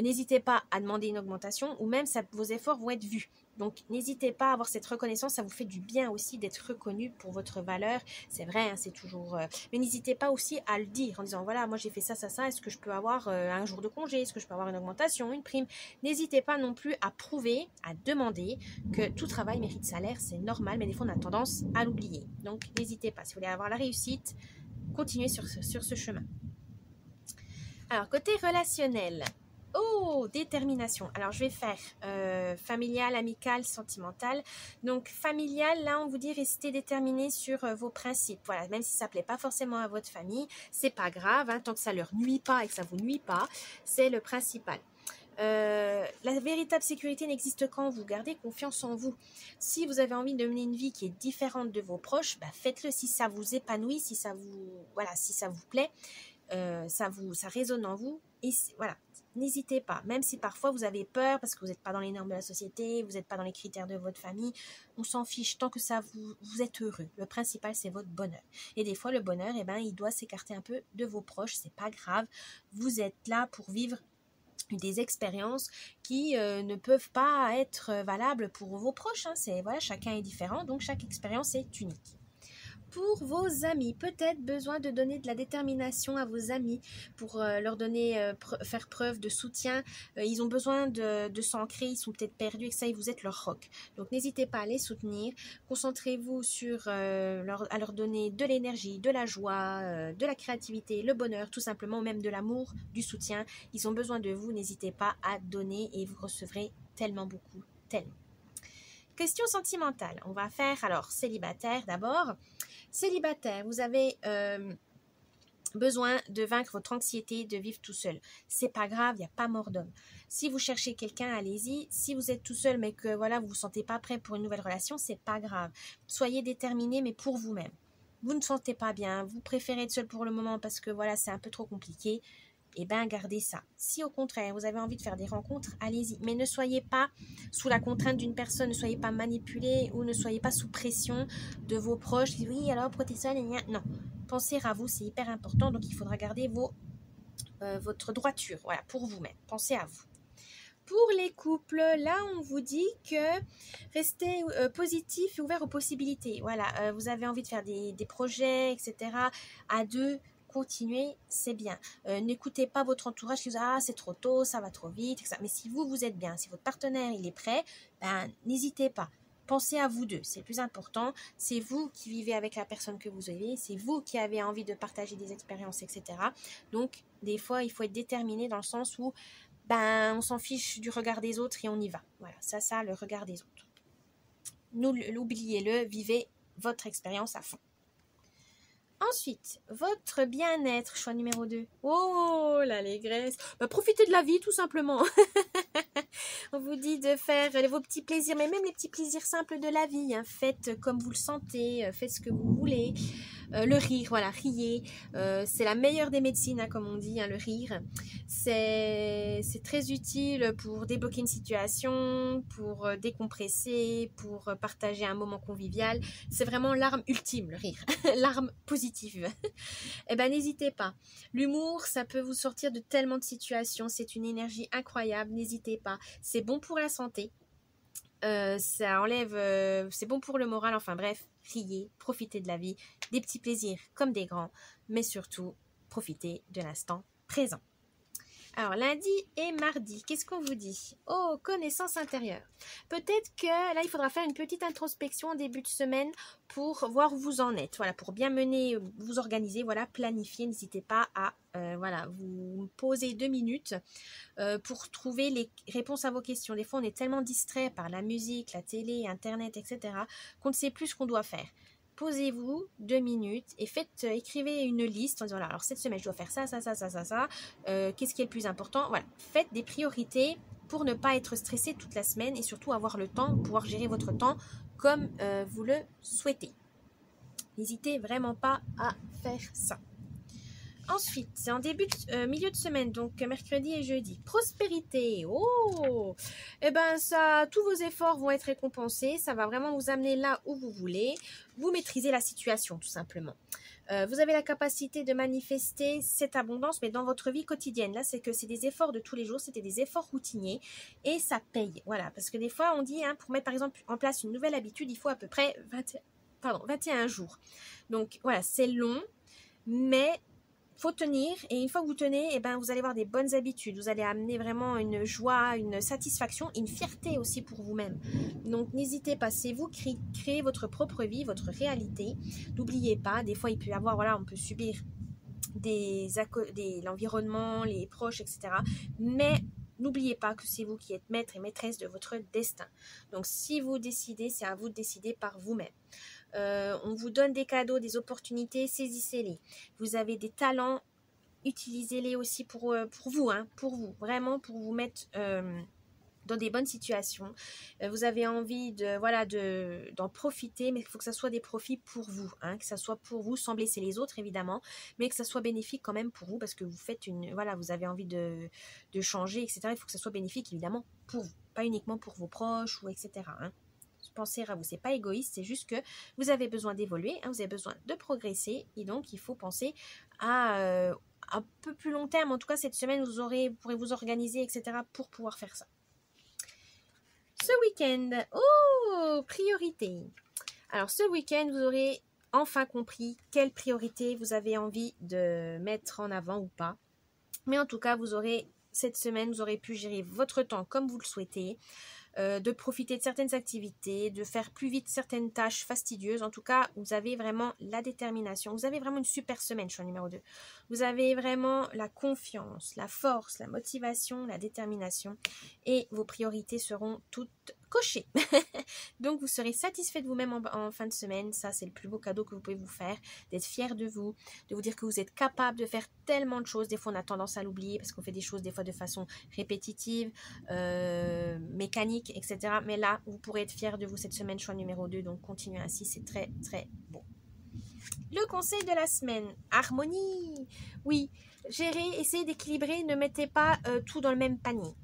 n'hésitez pas à demander une augmentation ou même vos efforts vont être vus. Donc n'hésitez pas à avoir cette reconnaissance, ça vous fait du bien aussi d'être reconnu pour votre valeur. C'est vrai, hein, c'est toujours... mais n'hésitez pas aussi à le dire en disant voilà, moi j'ai fait ça, est-ce que je peux avoir un jour de congé, est-ce que je peux avoir une augmentation, une prime? N'hésitez pas non plus à prouver, à demander que tout travail mérite salaire, c'est normal, mais des fois on a tendance à l'oublier. Donc n'hésitez pas, si vous voulez avoir la réussite, continuez sur ce chemin. Alors côté relationnel, oh, détermination. Alors, je vais faire familial, amical, sentimental. Donc, familial, là, on vous dit restez déterminé sur vos principes. Voilà, même si ça ne plaît pas forcément à votre famille, c'est pas grave, hein, tant que ça leur nuit pas et que ça vous nuit pas, c'est le principal. La véritable sécurité n'existe qu'en vous. Gardez confiance en vous. Si vous avez envie de mener une vie qui est différente de vos proches, bah faites-le. Si ça vous épanouit, si ça vous plaît, ça résonne en vous. Et voilà, n'hésitez pas. Même si parfois vous avez peur parce que vous n'êtes pas dans les normes de la société, vous n'êtes pas dans les critères de votre famille, on s'en fiche tant que vous êtes heureux. Le principal, c'est votre bonheur. Et des fois, le bonheur, il doit s'écarter un peu de vos proches. C'est pas grave. Vous êtes là pour vivre des expériences qui ne peuvent pas être valables pour vos proches. Hein. Voilà, chacun est différent, donc chaque expérience est unique. Pour vos amis, peut-être besoin de donner de la détermination à vos amis pour leur donner, faire preuve de soutien. Ils ont besoin de s'ancrer, ils sont peut-être perdus et que ça, vous êtes leur roc. Donc n'hésitez pas à les soutenir. Concentrez-vous sur à leur donner de l'énergie, de la joie, de la créativité, le bonheur, tout simplement, même de l'amour, du soutien. Ils ont besoin de vous, n'hésitez pas à donner et vous recevrez tellement beaucoup, tellement. Question sentimentale. On va faire alors célibataire d'abord. Célibataire, vous avez besoin de vaincre votre anxiété de vivre tout seul. C'est pas grave, il n'y a pas mort d'homme. Si vous cherchez quelqu'un, allez-y. Si vous êtes tout seul mais que voilà, vous vous sentez pas prêt pour une nouvelle relation, c'est pas grave. Soyez déterminé mais pour vous-même. Vous ne sentez pas bien, vous préférez être seul pour le moment parce que voilà, c'est un peu trop compliqué. eh ben gardez ça. Si au contraire, vous avez envie de faire des rencontres, allez-y. Mais ne soyez pas sous la contrainte d'une personne, ne soyez pas manipulé ou ne soyez pas sous pression de vos proches. Oui, alors protégez ça, non. Pensez à vous, c'est hyper important. Donc, il faudra garder votre droiture, voilà, pour vous-même. Pensez à vous. Pour les couples, là, on vous dit que restez positif et ouvert aux possibilités. Voilà, vous avez envie de faire des projets, etc. À deux, continuez, c'est bien. N'écoutez pas votre entourage qui vous dit « Ah, c'est trop tôt, ça va trop vite, etc. » Mais si vous êtes bien, si votre partenaire, il est prêt, ben, n'hésitez pas. Pensez à vous deux, c'est le plus important. C'est vous qui vivez avec la personne que vous aimez, c'est vous qui avez envie de partager des expériences, etc. Donc, des fois, il faut être déterminé dans le sens où ben, on s'en fiche du regard des autres et on y va. Voilà, ça, le regard des autres. Oubliez-le, vivez votre expérience à fond. Ensuite, votre bien-être, choix numéro 2. Oh, l'allégresse. Bah, profitez de la vie, tout simplement. On vous dit de faire vos petits plaisirs, mais même les petits plaisirs simples de la vie. Hein. Faites comme vous le sentez, faites ce que vous voulez. Le rire, voilà, riez. C'est la meilleure des médecines, hein, comme on dit, hein, le rire. C'est très utile pour débloquer une situation, pour décompresser, pour partager un moment convivial. C'est vraiment l'arme ultime, le rire. L'arme positive. Eh ben, n'hésitez pas. L'humour, ça peut vous sortir de tellement de situations. C'est une énergie incroyable. N'hésitez pas. C'est bon pour la santé. Ça enlève, c'est bon pour le moral, enfin bref, riez, profitez de la vie, des petits plaisirs comme des grands, mais surtout, profitez de l'instant présent. Alors, lundi et mardi, qu'est-ce qu'on vous dit? Oh, connaissance intérieure. Peut-être que là, il faudra faire une petite introspection en début de semaine pour voir où vous en êtes. Voilà, pour bien mener, vous organiser, voilà, planifier. N'hésitez pas à voilà, vous poser 2 minutes pour trouver les réponses à vos questions. Des fois, on est tellement distrait par la musique, la télé, Internet, etc. qu'on ne sait plus ce qu'on doit faire. Posez-vous 2 minutes et écrivez une liste en disant voilà, alors cette semaine je dois faire ça. Qu'est-ce qui est le plus important? Voilà, faites des priorités pour ne pas être stressé toute la semaine et surtout avoir le temps, pouvoir gérer votre temps comme vous le souhaitez. N'hésitez vraiment pas à faire ça. Ensuite, c'est en milieu de semaine, donc mercredi et jeudi. Prospérité. Oh! Eh ben ça, tous vos efforts vont être récompensés. Ça va vraiment vous amener là où vous voulez. Vous maîtrisez la situation, tout simplement. Vous avez la capacité de manifester cette abondance, mais dans votre vie quotidienne. Là, c'est des efforts de tous les jours, c'était des efforts routiniers et ça paye. Voilà, parce que des fois, on dit, hein, pour mettre par exemple en place une nouvelle habitude, il faut à peu près 21 jours. Donc voilà, c'est long, mais faut tenir, et une fois que vous tenez, eh ben, vous allez avoir des bonnes habitudes, vous allez amener vraiment une joie, une satisfaction, une fierté aussi pour vous-même. Donc n'hésitez pas, c'est vous qui créez votre propre vie, votre réalité. N'oubliez pas, des fois il peut y avoir, voilà, on peut subir l'environnement, les proches, etc. Mais n'oubliez pas que c'est vous qui êtes maître et maîtresse de votre destin. Donc si vous décidez, c'est à vous de décider par vous-même. On vous donne des cadeaux, des opportunités, saisissez-les. Vous avez des talents, utilisez-les aussi pour vous, hein, pour vous, vraiment pour vous mettre dans des bonnes situations. Vous avez envie d'en profiter, mais il faut que ça soit des profits pour vous, hein, que ça soit pour vous, sans blesser les autres évidemment, mais que ça soit bénéfique quand même pour vous, parce que vous faites vous avez envie de changer, etc. Il faut que ça soit bénéfique évidemment pour vous, pas uniquement pour vos proches ou etc. Hein. Pensez à vous, c'est pas égoïste, c'est juste que vous avez besoin d'évoluer, hein, vous avez besoin de progresser, et donc il faut penser à un peu plus long terme. En tout cas, cette semaine, vous pourrez vous organiser, etc. pour pouvoir faire ça. Ce week-end, priorité. Alors ce week-end, vous aurez enfin compris quelle priorité vous avez envie de mettre en avant ou pas. Mais en tout cas, cette semaine, vous aurez pu gérer votre temps comme vous le souhaitez. De profiter de certaines activités, de faire plus vite certaines tâches fastidieuses. En tout cas, vous avez vraiment la détermination. Vous avez vraiment une super semaine, choix numéro 2. Vous avez vraiment la confiance, la force, la motivation, la détermination. Et vos priorités seront toutes cochées. Donc, vous serez satisfait de vous-même en fin de semaine. Ça, c'est le plus beau cadeau que vous pouvez vous faire. D'être fier de vous dire que vous êtes capable de faire tellement de choses. Des fois, on a tendance à l'oublier parce qu'on fait des choses des fois de façon répétitive, mécanique, etc. Mais là, vous pourrez être fier de vous cette semaine, choix numéro 2. Donc, continuez ainsi. C'est très, très beau. Le conseil de la semaine, harmonie. Oui, gérer, essayez d'équilibrer, ne mettez pas tout dans le même panier.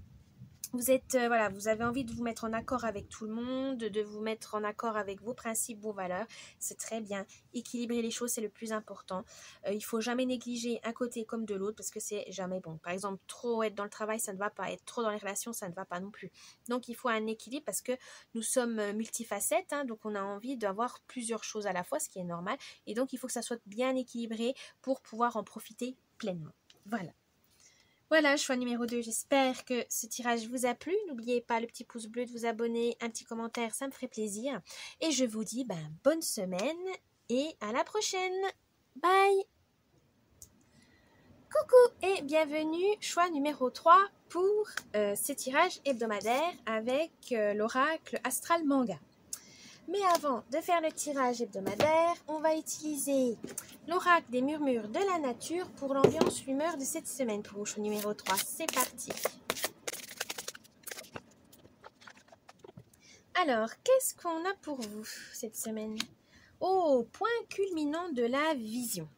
Vous êtes, voilà, vous avez envie de vous mettre en accord avec tout le monde, de vous mettre en accord avec vos principes, vos valeurs. C'est très bien. Équilibrer les choses, c'est le plus important. Il ne faut jamais négliger un côté comme de l'autre parce que c'est jamais bon. Par exemple, trop être dans le travail, ça ne va pas. Être trop dans les relations, ça ne va pas non plus. Donc, il faut un équilibre parce que nous sommes multifacettes. Hein, donc, on a envie d'avoir plusieurs choses à la fois, ce qui est normal. Et donc, il faut que ça soit bien équilibré pour pouvoir en profiter pleinement. Voilà. Voilà, choix numéro 2. J'espère que ce tirage vous a plu. N'oubliez pas le petit pouce bleu de vous abonner, un petit commentaire, ça me ferait plaisir. Et je vous dis bonne semaine et à la prochaine. Bye. Coucou et bienvenue, choix numéro 3 pour ce tirage hebdomadaire avec l'oracle Astral Manga. Mais avant de faire le tirage hebdomadaire, on va utiliser l'oracle des murmures de la nature pour l'ambiance humeur de cette semaine pour le choix numéro 3. C'est parti. Alors, qu'est-ce qu'on a pour vous cette semaine? Oh, point culminant de la vision.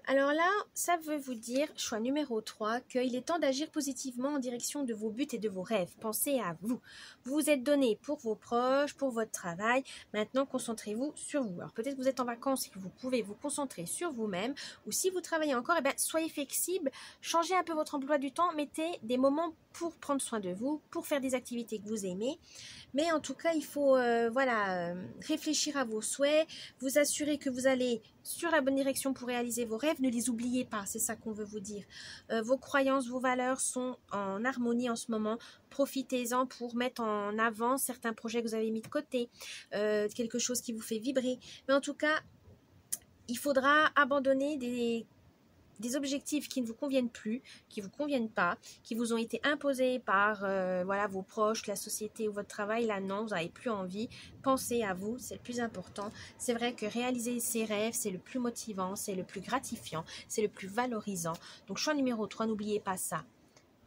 Alors là, ça veut vous dire, choix numéro 3, qu'il est temps d'agir positivement en direction de vos buts et de vos rêves. Pensez à vous. Vous vous êtes donné pour vos proches, pour votre travail. Maintenant, concentrez-vous sur vous. Alors peut-être que vous êtes en vacances et que vous pouvez vous concentrer sur vous-même. Ou si vous travaillez encore, soyez flexible. Changez un peu votre emploi du temps. Mettez des moments pour prendre soin de vous, pour faire des activités que vous aimez. Mais en tout cas, il faut réfléchir à vos souhaits, vous assurer que vous allez sur la bonne direction pour réaliser vos rêves. Ne les oubliez pas, c'est ça qu'on veut vous dire. Vos croyances, vos valeurs sont en harmonie en ce moment. Profitez-en pour mettre en avant certains projets que vous avez mis de côté, quelque chose qui vous fait vibrer. Mais en tout cas, il faudra abandonner des objectifs qui ne vous conviennent plus, qui ne vous conviennent pas, qui vous ont été imposés par vos proches, la société ou votre travail. Là, non, vous n'avez plus envie. Pensez à vous, c'est le plus important. C'est vrai que réaliser ses rêves, c'est le plus motivant, c'est le plus gratifiant, c'est le plus valorisant. Donc, choix numéro 3, n'oubliez pas ça.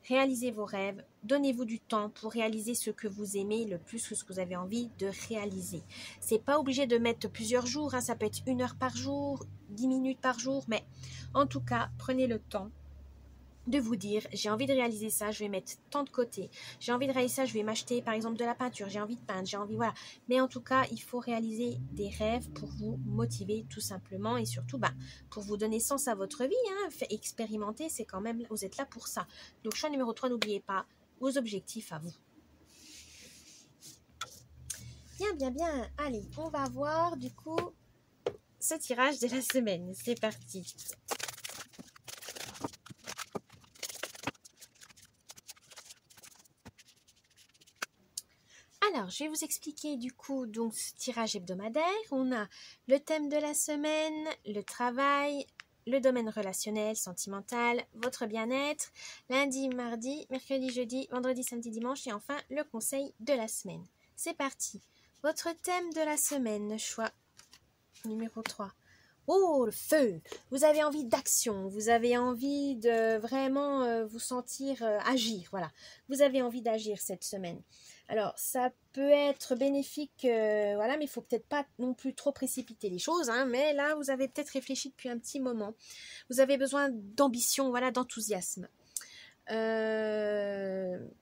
Réalisez vos rêves, donnez-vous du temps pour réaliser ce que vous aimez le plus que ce que vous avez envie de réaliser. C'est pas obligé de mettre plusieurs jours, hein, ça peut être 1 heure par jour, 10 minutes par jour, mais en tout cas, prenez le temps de vous dire, j'ai envie de réaliser ça, je vais mettre tant de côté. J'ai envie de réaliser ça, je vais m'acheter par exemple de la peinture, j'ai envie de peindre, j'ai envie, voilà. Mais en tout cas, il faut réaliser des rêves pour vous motiver tout simplement et surtout pour vous donner sens à votre vie. Hein. Expérimenter, c'est quand même, vous êtes là pour ça. Donc choix numéro 3, n'oubliez pas vos objectifs à vous. Bien, bien, bien. Allez, on va voir du coup ce tirage de la semaine. C'est parti. Alors, je vais vous expliquer du coup donc ce tirage hebdomadaire. On a le thème de la semaine, le travail, le domaine relationnel, sentimental, votre bien-être, lundi, mardi, mercredi, jeudi, vendredi, samedi, dimanche et enfin le conseil de la semaine. C'est parti. Votre thème de la semaine, choix numéro 3. Oh, le feu! Vous avez envie d'action, vous avez envie de vraiment vous sentir agir, voilà. Vous avez envie d'agir cette semaine. Alors, ça peut être bénéfique, mais il faut peut-être pas non plus trop précipiter les choses, hein, mais là, vous avez peut-être réfléchi depuis un petit moment. Vous avez besoin d'ambition, d'enthousiasme.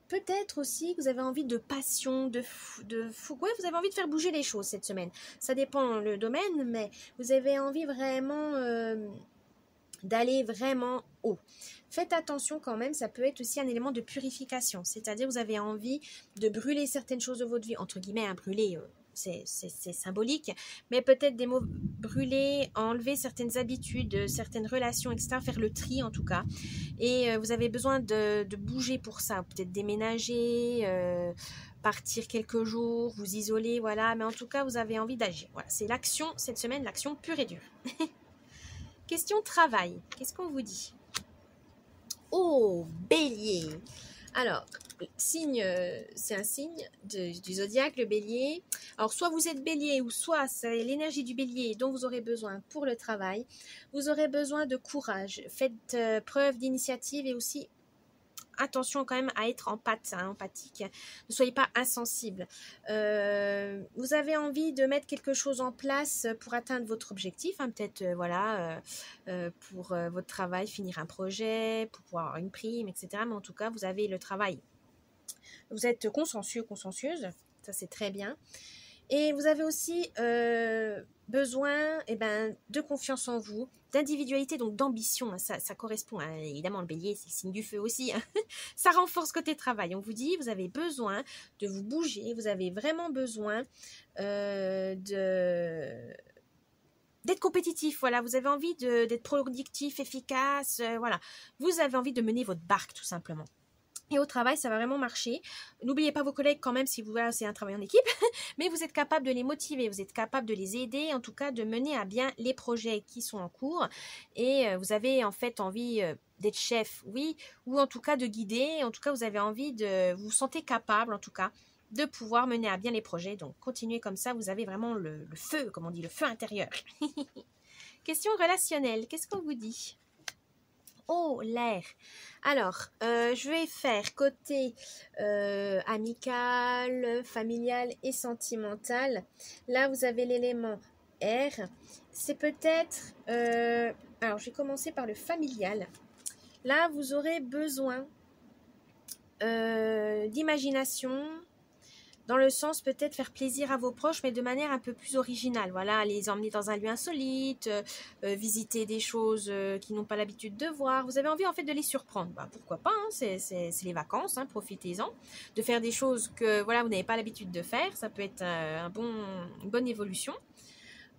Peut-être aussi que vous avez envie de passion, ouais, vous avez envie de faire bouger les choses cette semaine. Ça dépend le domaine, mais vous avez envie vraiment d'aller vraiment haut. Faites attention quand même, ça peut être aussi un élément de purification, c'est-à-dire vous avez envie de brûler certaines choses de votre vie, entre guillemets, brûler, c'est symbolique, mais peut-être des mots brûler, enlever certaines habitudes, certaines relations, etc., faire le tri en tout cas, et vous avez besoin de bouger pour ça, peut-être déménager, partir quelques jours, vous isoler, voilà, mais en tout cas vous avez envie d'agir, voilà, c'est l'action cette semaine, l'action pure et dure. Question travail, qu'est-ce qu'on vous dit? Oh, bélier. Alors, signe, c'est un signe du zodiaque, le bélier. Alors, soit vous êtes bélier ou soit c'est l'énergie du bélier dont vous aurez besoin pour le travail. Vous aurez besoin de courage. Faites preuve d'initiative et aussi attention quand même à être empathique. Ne soyez pas insensible. Vous avez envie de mettre quelque chose en place pour atteindre votre objectif, hein, peut-être pour votre travail, finir un projet, pour pouvoir avoir une prime, etc. Mais en tout cas, vous avez le travail. Vous êtes consciencieuse, ça c'est très bien. Et vous avez aussi besoin de confiance en vous, d'individualité, donc d'ambition. Hein, ça correspond, hein, évidemment, le bélier, c'est le signe du feu aussi. Hein. Ça renforce côté travail. On vous dit, vous avez besoin de vous bouger, vous avez vraiment besoin d'être compétitif, voilà, vous avez envie d'être productif, efficace, voilà. Vous avez envie de mener votre barque, tout simplement. Et au travail, ça va vraiment marcher. N'oubliez pas vos collègues quand même si vous voilà, c'est un travail en équipe, mais vous êtes capable de les motiver, vous êtes capable de les aider, en tout cas de mener à bien les projets qui sont en cours. Et vous avez en fait envie d'être chef, oui, ou en tout cas de guider. En tout cas, vous avez envie vous vous sentez capable, en tout cas, de pouvoir mener à bien les projets. Donc, continuez comme ça, vous avez vraiment le feu, comme on dit, le feu intérieur. Question relationnelle, qu'est-ce qu'on vous dit ? Oh, l'air. Alors, je vais faire côté amical, familial et sentimental. Là, vous avez l'élément air. C'est peut-être... alors, je vais commencer par le familial. Là, vous aurez besoin d'imagination, dans le sens peut-être faire plaisir à vos proches, mais de manière un peu plus originale. Voilà, les emmener dans un lieu insolite, visiter des choses qu'ils n'ont pas l'habitude de voir. Vous avez envie en fait de les surprendre. Bah, pourquoi pas, hein, c'est les vacances, hein, profitez-en. De faire des choses que voilà, vous n'avez pas l'habitude de faire, ça peut être une bonne évolution.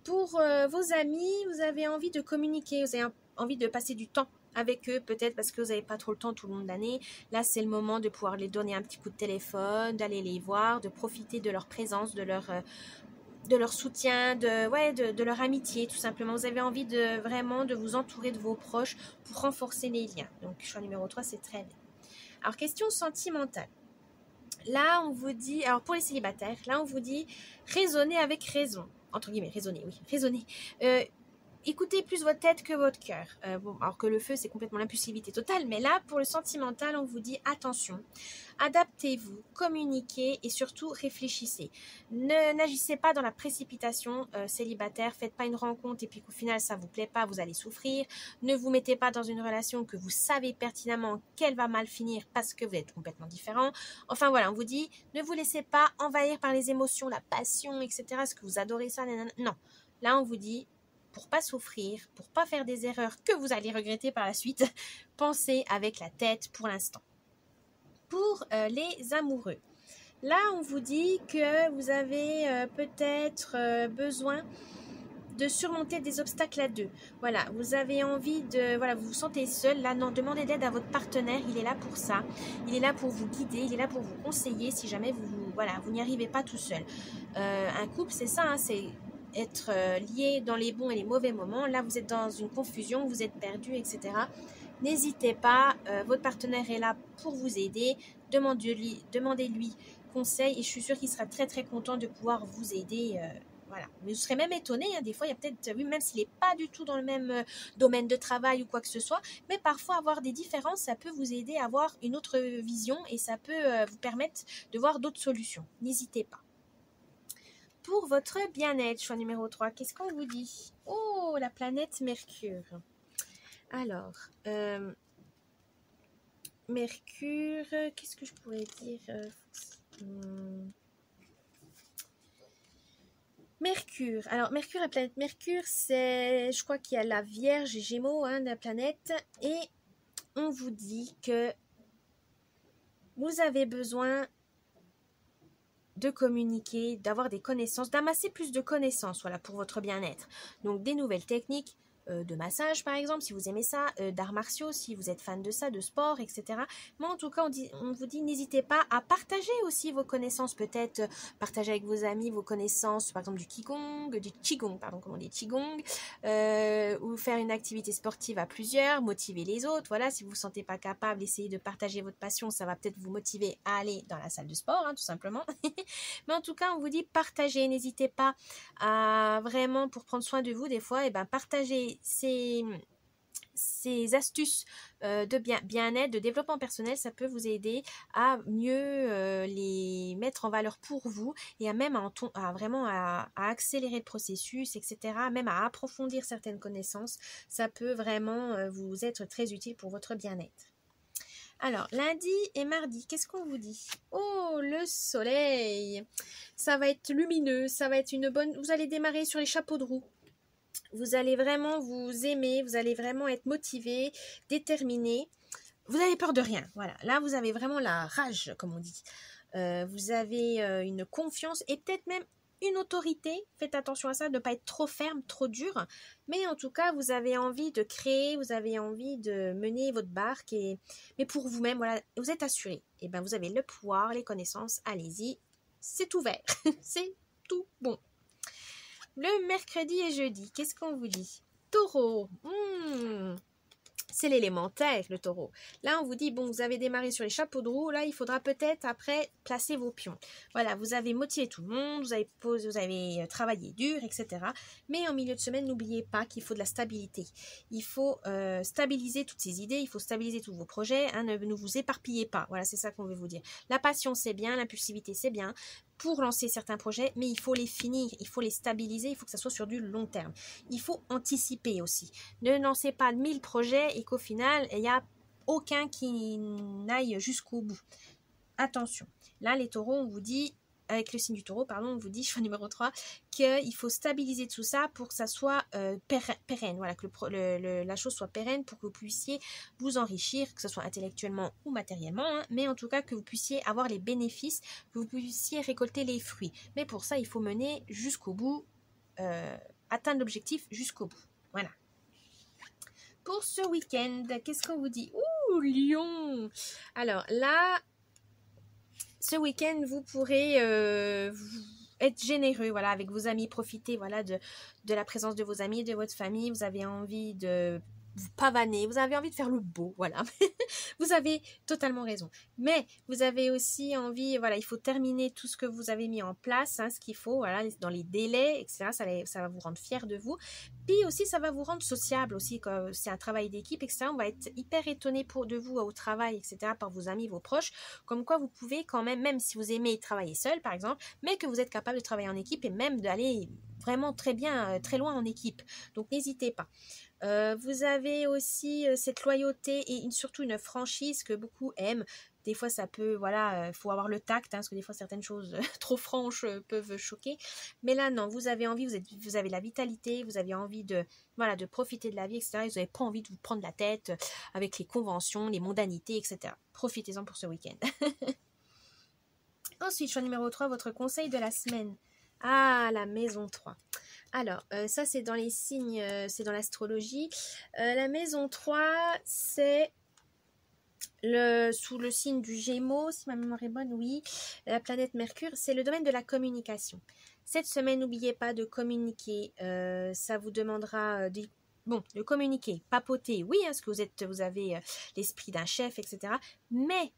Pour vos amis, vous avez envie de communiquer, vous avez envie de passer du temps avec eux, peut-être parce que vous n'avez pas trop le temps tout le long de l'année. Là, c'est le moment de pouvoir les donner un petit coup de téléphone, d'aller les voir, de profiter de leur présence, de leur soutien, de leur amitié, tout simplement. Vous avez envie vraiment de vous entourer de vos proches pour renforcer les liens. Donc, choix numéro 3, c'est très bien. Alors, question sentimentale. Là, on vous dit, alors pour les célibataires, là, on vous dit raisonner avec raison. Entre guillemets, raisonner, oui, raisonner. Écoutez plus votre tête que votre cœur. Alors que le feu, c'est complètement l'impulsivité totale, mais là, pour le sentimental, on vous dit attention, adaptez-vous, communiquez et surtout réfléchissez. N'agissez pas dans la précipitation célibataire, faites pas une rencontre et puis qu'au final, ça vous plaît pas, vous allez souffrir. Ne vous mettez pas dans une relation que vous savez pertinemment qu'elle va mal finir parce que vous êtes complètement différents. Enfin voilà, on vous dit, ne vous laissez pas envahir par les émotions, la passion, etc. Est-ce que vous adorez ça? Non. Là, on vous dit, pour pas souffrir, pour pas faire des erreurs que vous allez regretter par la suite, pensez avec la tête pour l'instant. Pour les amoureux, là on vous dit que vous avez peut-être besoin de surmonter des obstacles à deux. Voilà, vous avez envie vous vous sentez seul, là non, demandez d'aide à votre partenaire, il est là pour ça. Il est là pour vous guider, il est là pour vous conseiller si jamais vous n'y arrivez pas tout seul. Un couple, c'est ça, hein, c'est être lié dans les bons et les mauvais moments. Là, vous êtes dans une confusion, vous êtes perdu, etc. N'hésitez pas, votre partenaire est là pour vous aider. Demandez-lui conseil et je suis sûre qu'il sera très très content de pouvoir vous aider. Voilà. Mais vous serez même étonné, hein, des fois il y a peut-être, oui, même s'il n'est pas du tout dans le même domaine de travail ou quoi que ce soit, mais parfois avoir des différences, ça peut vous aider à avoir une autre vision et ça peut vous permettre de voir d'autres solutions. N'hésitez pas. Pour votre bien-être, choix numéro 3, qu'est-ce qu'on vous dit? Oh, la planète Mercure. Alors, Mercure, qu'est-ce que je pourrais dire? Mercure. Alors, Mercure, la planète Mercure, c'est, je crois qu'il y a la Vierge et Gémeaux, hein, de la planète. Et on vous dit que vous avez besoin de communiquer, d'avoir des connaissances, d'amasser plus de connaissances, voilà, pour votre bien-être. Donc, des nouvelles techniques de massage, par exemple, si vous aimez ça, d'arts martiaux, si vous êtes fan de ça, de sport, etc. Mais en tout cas, on vous dit, n'hésitez pas à partager aussi vos connaissances, peut-être partager avec vos amis vos connaissances, par exemple du Qigong, pardon, comment on dit, Qigong, ou faire une activité sportive à plusieurs, motiver les autres, voilà, si vous ne vous sentez pas capable, essayez de partager votre passion, ça va peut-être vous motiver à aller dans la salle de sport, hein, tout simplement. Mais en tout cas, on vous dit partagez, n'hésitez pas à vraiment, pour prendre soin de vous, des fois, partagez ces astuces de bien-être, de développement personnel, ça peut vous aider à mieux les mettre en valeur pour vous et à même à accélérer le processus, etc. Même à approfondir certaines connaissances. Ça peut vraiment vous être très utile pour votre bien-être. Alors, lundi et mardi, qu'est-ce qu'on vous dit? Oh, le soleil! Ça va être lumineux, ça va être une bonne... Vous allez démarrer sur les chapeaux de roue. Vous allez vraiment vous aimer, vous allez vraiment être motivé, déterminé. Vous avez peur de rien. Voilà, là vous avez vraiment la rage, comme on dit. Vous avez une confiance et peut-être même une autorité. Faites attention à ça, de ne pas être trop ferme, trop dur. Mais en tout cas, vous avez envie de créer, vous avez envie de mener votre barque. Mais pour vous-même, voilà, vous êtes assuré. Et ben, vous avez le pouvoir, les connaissances, allez-y. C'est ouvert. C'est tout bon. Le mercredi et jeudi, qu'est-ce qu'on vous dit? Taureau, c'est l'élémentaire, le taureau. Là, on vous dit, bon, vous avez démarré sur les chapeaux de roue, là, il faudra peut-être après placer vos pions. Voilà, vous avez motivé tout le monde, vous avez travaillé dur, etc. Mais en milieu de semaine, n'oubliez pas qu'il faut de la stabilité. Il faut stabiliser toutes ces idées, il faut stabiliser tous vos projets, hein, ne vous éparpillez pas. Voilà, c'est ça qu'on veut vous dire. La passion, c'est bien, l'impulsivité, c'est bien pour lancer certains projets, mais il faut les finir, il faut les stabiliser, il faut que ça soit sur du long terme. Il faut anticiper aussi. Ne lancez pas 1000 projets et qu'au final, il n'y a aucun qui n'aille jusqu'au bout. Attention. Là, les taureaux, on vous dit, avec le signe du taureau, pardon, on vous dit, choix numéro 3, qu'il faut stabiliser tout ça pour que ça soit pérenne, voilà, que la chose soit pérenne pour que vous puissiez vous enrichir, que ce soit intellectuellement ou matériellement, hein, mais en tout cas que vous puissiez avoir les bénéfices, que vous puissiez récolter les fruits. Mais pour ça, il faut mener jusqu'au bout, atteindre l'objectif jusqu'au bout. Voilà. Pour ce week-end, qu'est-ce qu'on vous dit? Ouh, Lion! Alors là, ce week-end, vous pourrez être généreux, voilà, avec vos amis, profiter, voilà, de la présence de vos amis, de votre famille. Vous avez envie de vous pavaner, vous avez envie de faire le beau, voilà. Vous avez totalement raison. Mais vous avez aussi envie, voilà, il faut terminer tout ce que vous avez mis en place, hein, ce qu'il faut, voilà, dans les délais, etc. Ça va vous rendre fier de vous. Puis aussi, ça va vous rendre sociable aussi, quand c'est un travail d'équipe, etc. On va être hyper étonné de vous au travail, etc., par vos amis, vos proches, comme quoi vous pouvez quand même si vous aimez travailler seul, par exemple, mais que vous êtes capable de travailler en équipe et même d'aller vraiment très bien, très loin en équipe. Donc, n'hésitez pas. Vous avez aussi cette loyauté et surtout une franchise que beaucoup aiment. Des fois, ça peut, voilà, faut avoir le tact, hein, parce que des fois, certaines choses trop franches peuvent choquer. Mais là, non, vous avez envie, vous avez la vitalité, vous avez envie de, voilà, de profiter de la vie, etc. Et vous n'avez pas envie de vous prendre la tête avec les conventions, les mondanités, etc. Profitez-en pour ce week-end. Ensuite, choix numéro 3, votre conseil de la semaine. Ah, la maison 3. Alors, ça c'est dans les signes, c'est dans l'astrologie. La maison 3, c'est sous le signe du Gémeaux, si ma mémoire est bonne, oui. La planète Mercure, c'est le domaine de la communication. Cette semaine, n'oubliez pas de communiquer. Ça vous demandera de communiquer, papoter, oui, hein, parce que vous avez l'esprit d'un chef, etc. Mais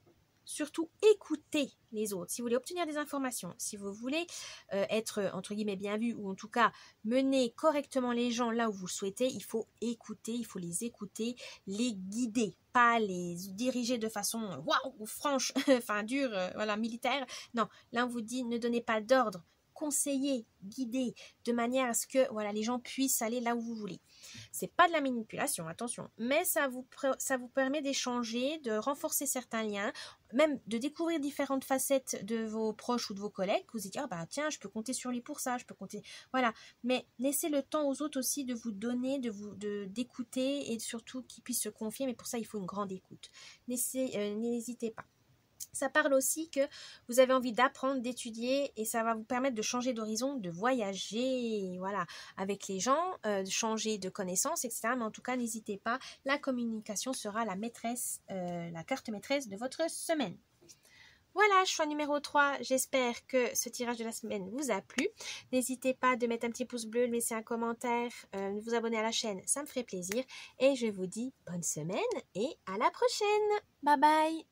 surtout, écoutez les autres. Si vous voulez obtenir des informations, si vous voulez être, entre guillemets, bien vu, ou en tout cas, mener correctement les gens là où vous le souhaitez, il faut écouter, il faut les écouter, les guider, pas les diriger de façon, waouh, franche, enfin, dure, voilà, militaire. Non, là, on vous dit, ne donnez pas d'ordre, conseillez, guidez, de manière à ce que, voilà, les gens puissent aller là où vous voulez. C'est pas de la manipulation, attention, mais ça vous permet d'échanger, de renforcer certains liens, même de découvrir différentes facettes de vos proches ou de vos collègues. Vous dites, ah bah tiens, je peux compter sur lui pour ça, je peux compter, voilà. Mais laissez le temps aux autres aussi de vous donner, d'écouter et surtout qu'ils puissent se confier. Mais pour ça, il faut une grande écoute. N'hésitez pas. Ça parle aussi que vous avez envie d'apprendre, d'étudier et ça va vous permettre de changer d'horizon, de voyager, voilà, avec les gens, de changer de connaissances, etc. Mais en tout cas, n'hésitez pas, la communication sera la carte maîtresse de votre semaine. Voilà, choix numéro 3. J'espère que ce tirage de la semaine vous a plu. N'hésitez pas de mettre un petit pouce bleu, de laisser un commentaire, de vous abonner à la chaîne, ça me ferait plaisir. Et je vous dis bonne semaine et à la prochaine. Bye bye.